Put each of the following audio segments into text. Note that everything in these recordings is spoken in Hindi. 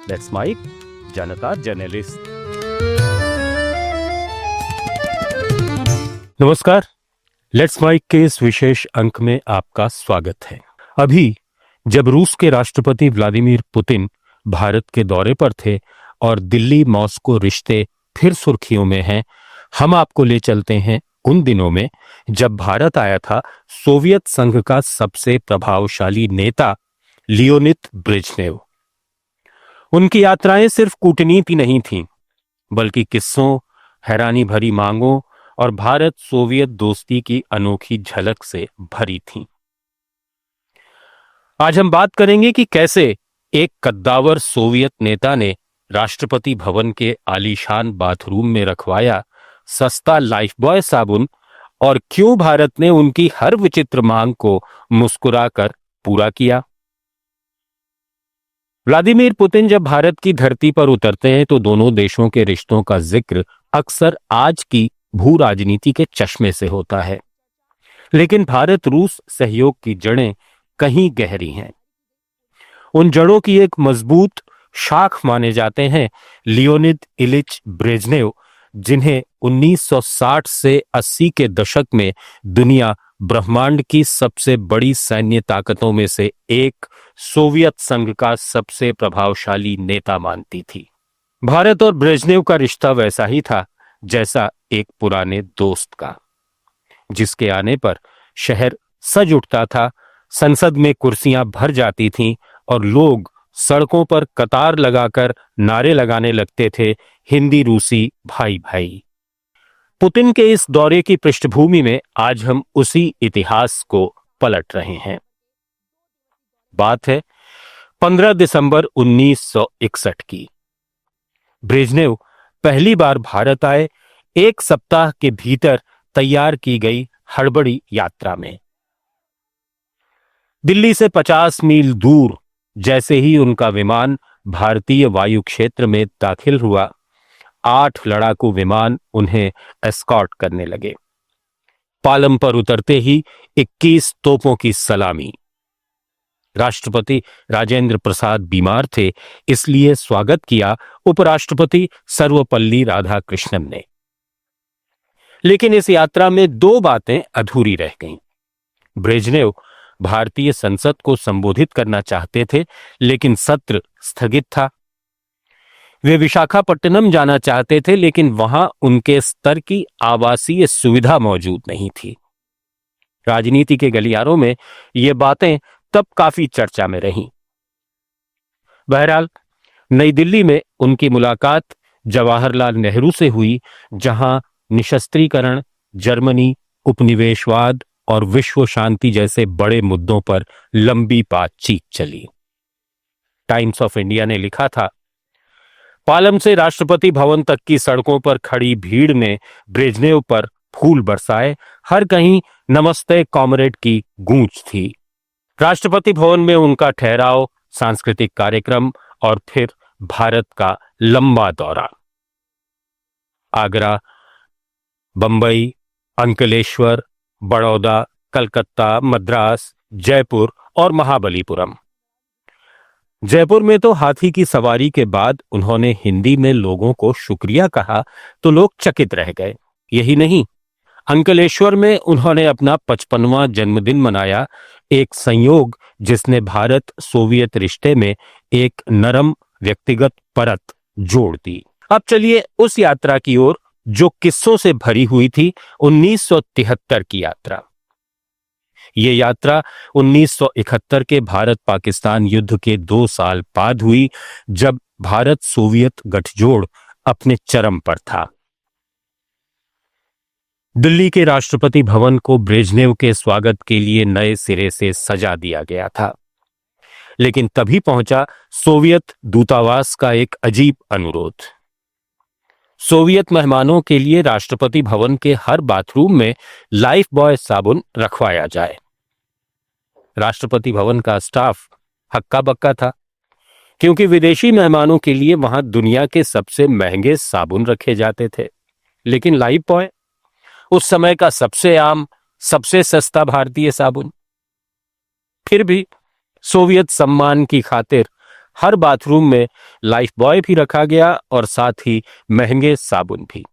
Let's mic Janata journalist. नमस्कार, लेट्स माइक के इस विशेष अंक में आपका स्वागत है। अभी जब रूस के राष्ट्रपति व्लादिमीर पुतिन भारत के दौरे पर थे और दिल्ली मॉस्को रिश्ते फिर सुर्खियों में हैं, हम आपको ले चलते हैं उन दिनों में जब भारत आया था सोवियत संघ का सबसे प्रभावशाली नेता लियोनिद ब्रेजनेव। उनकी यात्राएं सिर्फ कूटनीति नहीं थीं, बल्कि किस्सों, हैरानी भरी मांगों और भारत सोवियत दोस्ती की अनोखी झलक से भरी थीं। आज हम बात करेंगे कि कैसे एक कद्दावर सोवियत नेता ने राष्ट्रपति भवन के आलीशान बाथरूम में रखवाया सस्ता लाइफबॉय साबुन और क्यों भारत ने उनकी हर विचित्र मांग को मुस्कुराकर पूरा किया। व्लादिमीर पुतिन जब भारत की धरती पर उतरते हैं तो दोनों देशों के रिश्तों का जिक्र अक्सर आज की भू राजनीति के चश्मे से होता है, लेकिन भारत रूस सहयोग की जड़ें कहीं गहरी हैं। उन जड़ों की एक मजबूत शाख माने जाते हैं लियोनिद इलिच ब्रेजनेव, जिन्हें 1960 से 80 के दशक में दुनिया ब्रह्मांड की सबसे बड़ी सैन्य ताकतों में से एक सोवियत संघ का सबसे प्रभावशाली नेता मानती थी। भारत और ब्रेजनेव का रिश्ता वैसा ही था जैसा एक पुराने दोस्त का, जिसके आने पर शहर सज उठता था, संसद में कुर्सियां भर जाती थीं और लोग सड़कों पर कतार लगाकर नारे लगाने लगते थे, हिंदी रूसी भाई भाई। पुतिन के इस दौरे की पृष्ठभूमि में आज हम उसी इतिहास को पलट रहे हैं। बात है 15 दिसंबर 1961 की। ब्रेजनेव पहली बार भारत आए एक सप्ताह के भीतर तैयार की गई हड़बड़ी यात्रा में। दिल्ली से 50 मील दूर जैसे ही उनका विमान भारतीय वायु क्षेत्र में दाखिल हुआ, 8 लड़ाकू विमान उन्हें एस्कॉर्ट करने लगे। पालम पर उतरते ही 21 तोपों की सलामी। राष्ट्रपति राजेंद्र प्रसाद बीमार थे, इसलिए स्वागत किया उपराष्ट्रपति सर्वपल्ली राधाकृष्णन ने। लेकिन इस यात्रा में 2 बातें अधूरी रह गईं। ब्रेजनेव भारतीय संसद को संबोधित करना चाहते थे, लेकिन सत्र स्थगित था। वे विशाखापट्टनम जाना चाहते थे, लेकिन वहां उनके स्तर की आवासीय सुविधा मौजूद नहीं थी। राजनीति के गलियारों में ये बातें तब काफी चर्चा में रहीं। बहरहाल नई दिल्ली में उनकी मुलाकात जवाहरलाल नेहरू से हुई, जहां निशस्त्रीकरण, जर्मनी, उपनिवेशवाद और विश्व शांति जैसे बड़े मुद्दों पर लंबी बातचीत चली। टाइम्स ऑफ इंडिया ने लिखा था, पालम से राष्ट्रपति भवन तक की सड़कों पर खड़ी भीड़ ने ब्रेजनेव पर फूल बरसाए, हर कहीं नमस्ते कॉमरेड की गूंज थी। राष्ट्रपति भवन में उनका ठहराव, सांस्कृतिक कार्यक्रम और फिर भारत का लंबा दौरा। आगरा, बंबई, अंकलेश्वर, बड़ौदा, कलकत्ता, मद्रास, जयपुर और महाबलीपुरम। जयपुर में तो हाथी की सवारी के बाद उन्होंने हिंदी में लोगों को शुक्रिया कहा तो लोग चकित रह गए। यही नहीं, अंकलेश्वर में उन्होंने अपना 55वां जन्मदिन मनाया, एक संयोग जिसने भारत सोवियत रिश्ते में एक नरम व्यक्तिगत परत जोड़ दी। अब चलिए उस यात्रा की ओर जो किस्सों से भरी हुई थी, 1973 की यात्रा। ये यात्रा 1971 के भारत पाकिस्तान युद्ध के 2 साल बाद हुई, जब भारत सोवियत गठजोड़ अपने चरम पर था। दिल्ली के राष्ट्रपति भवन को ब्रेजनेव के स्वागत के लिए नए सिरे से सजा दिया गया था, लेकिन तभी पहुंचा सोवियत दूतावास का एक अजीब अनुरोध। सोवियत मेहमानों के लिए राष्ट्रपति भवन के हर बाथरूम में लाइफबॉय साबुन रखवाया जाए। राष्ट्रपति भवन का स्टाफ हक्का बक्का था, क्योंकि विदेशी मेहमानों के लिए वहां दुनिया के सबसे महंगे साबुन रखे जाते थे, लेकिन लाइफबॉय उस समय का सबसे आम, सबसे सस्ता भारतीय साबुन। फिर भी सोवियत सम्मान की खातिर हर बाथरूम में लाइफ बॉय भी रखा गया और साथ ही महंगे साबुन भी।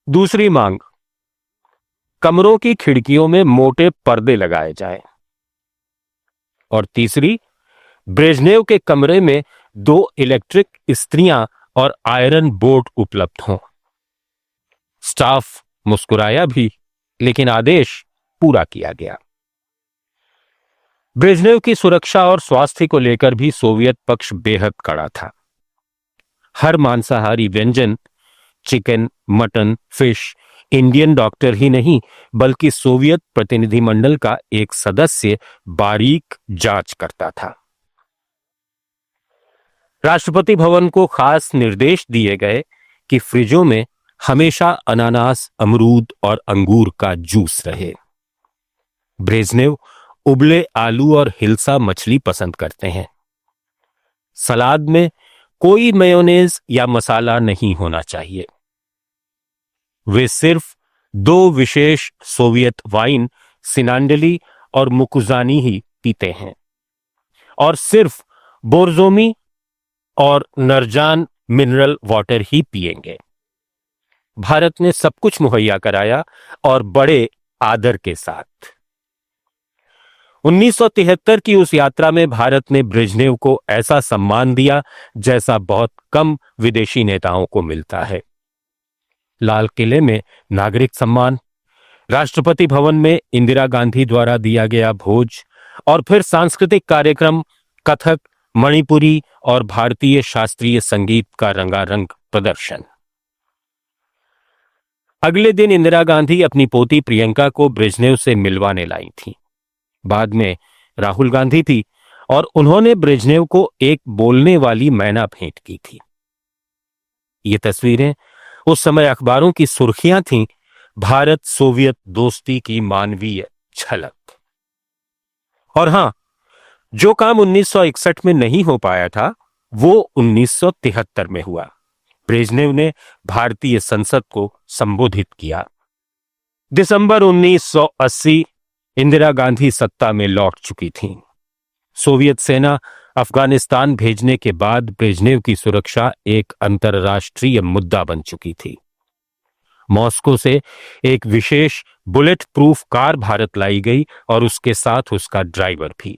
दूसरी मांग, कमरों की खिड़कियों में मोटे पर्दे लगाए जाएं। और तीसरी, ब्रेजनेव के कमरे में 2 इलेक्ट्रिक इस्त्रियां और आयरन बोर्ड उपलब्ध हों। स्टाफ मुस्कुराया भी, लेकिन आदेश पूरा किया गया। ब्रेजनेव की सुरक्षा और स्वास्थ्य को लेकर भी सोवियत पक्ष बेहद कड़ा था। हर मांसाहारी व्यंजन, chicken, mutton, fish, Indian doctor ही नहीं बल्कि सोवियत प्रतिनिधिमंडल का एक सदस्य बारीक जांच करता था। राष्ट्रपति भवन को खास निर्देश दिए गए कि फ्रिजों में हमेशा अनानास, अमरूद और अंगूर का जूस रहे। ब्रेजनेव उबले आलू और हिल्सा मछली पसंद करते हैं। सलाद में कोई मेयोनेज या मसाला नहीं होना चाहिए। वे सिर्फ 2 विशेष सोवियत वाइन, सिनांडली और मुकुजानी ही पीते हैं और सिर्फ बोरजोमी और नरजान मिनरल वाटर ही पिएंगे। भारत ने सब कुछ मुहैया कराया और बड़े आदर के साथ। 1973 की उस यात्रा में भारत ने ब्रेजनेव को ऐसा सम्मान दिया जैसा बहुत कम विदेशी नेताओं को मिलता है। लाल किले में नागरिक सम्मान, राष्ट्रपति भवन में इंदिरा गांधी द्वारा दिया गया भोज और फिर सांस्कृतिक कार्यक्रम, कथक, मणिपुरी और भारतीय शास्त्रीय संगीत का रंगारंग प्रदर्शन। अगले दिन इंदिरा गांधी अपनी पोती प्रियंका को ब्रेजनेव से मिलवाने लाई थी। बाद में राहुल गांधी थी और उन्होंने ब्रेजनेव को एक बोलने वाली मैना भेंट की थी। ये तस्वीरें उस समय अखबारों की सुर्खियां थीं, भारत सोवियत दोस्ती की मानवीय झलक। और हां, जो काम 1961 में नहीं हो पाया था वो 1973 में हुआ। ब्रेजनेव ने भारतीय संसद को संबोधित किया। दिसंबर 1980 इंदिरा गांधी सत्ता में लौट चुकी थीं। सोवियत सेना अफगानिस्तान भेजने के बाद ब्रेजनेव की सुरक्षा एक अंतर्राष्ट्रीय मुद्दा बन चुकी थी। मॉस्को से एक विशेष बुलेट प्रूफ कार भारत लाई गई और उसके साथ उसका ड्राइवर भी।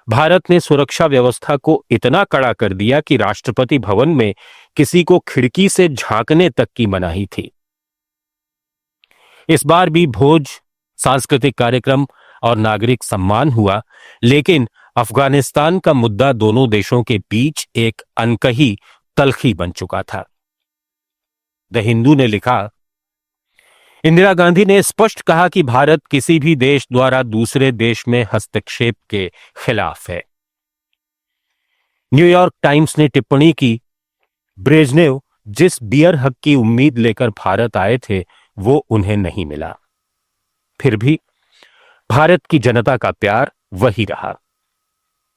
भारत ने सुरक्षा व्यवस्था को इतना कड़ा कर दिया कि राष्ट्रपति भवन में किसी को खिड़की से झांकने तक की मनाही थी। इस बार भी भोज, सांस्कृतिक कार्यक्रम और नागरिक सम्मान हुआ, लेकिन अफगानिस्तान का मुद्दा दोनों देशों के बीच एक अनकही तलखी बन चुका था। द हिंदू ने लिखा, इंदिरा गांधी ने स्पष्ट कहा कि भारत किसी भी देश द्वारा दूसरे देश में हस्तक्षेप के खिलाफ है। न्यूयॉर्क टाइम्स ने टिप्पणी की, ब्रेजनेव जिस बियर हक की उम्मीद लेकर भारत आए थे वो उन्हें नहीं मिला। फिर भी भारत की जनता का प्यार वही रहा।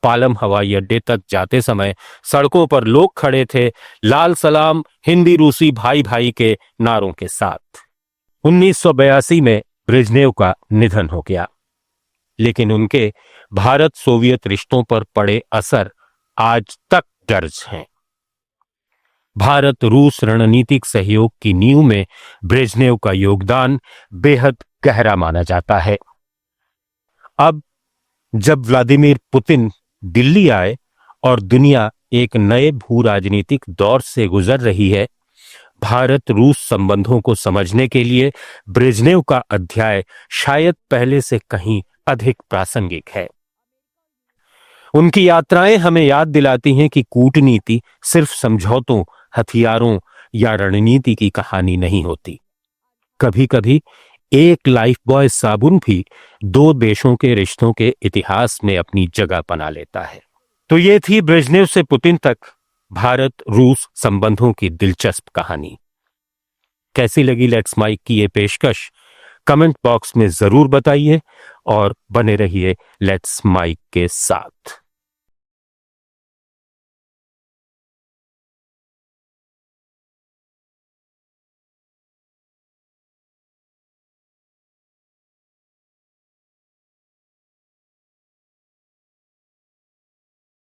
पालम हवाई अड्डे तक जाते समय सड़कों पर लोग खड़े थे, लाल सलाम, हिंदी रूसी भाई भाई के नारों के साथ। 1982 में ब्रेजनेव का निधन हो गया, लेकिन उनके भारत सोवियत रिश्तों पर पड़े असर आज तक दर्ज हैं। भारत रूस रणनीतिक सहयोग की नींव में ब्रेजनेव का योगदान बेहद गहरा माना जाता है। अब जब व्लादिमीर पुतिन दिल्ली आए और दुनिया एक नए भू राजनीतिक दौर से गुजर रही है, भारत रूस संबंधों को समझने के लिए ब्रेजनेव का अध्याय शायद पहले से कहीं अधिक प्रासंगिक है। उनकी यात्राएं हमें याद दिलाती हैं कि कूटनीति सिर्फ समझौतों, हथियारों या रणनीति की कहानी नहीं होती। कभी कभी एक लाइफ बॉय साबुन भी 2 देशों के रिश्तों के इतिहास में अपनी जगह बना लेता है। तो ये थी ब्रेजनेव से पुतिन तक भारत रूस संबंधों की दिलचस्प कहानी। कैसी लगी लेट्स माइक की ये पेशकश कमेंट बॉक्स में जरूर बताइए और बने रहिए लेट्स माइक के साथ।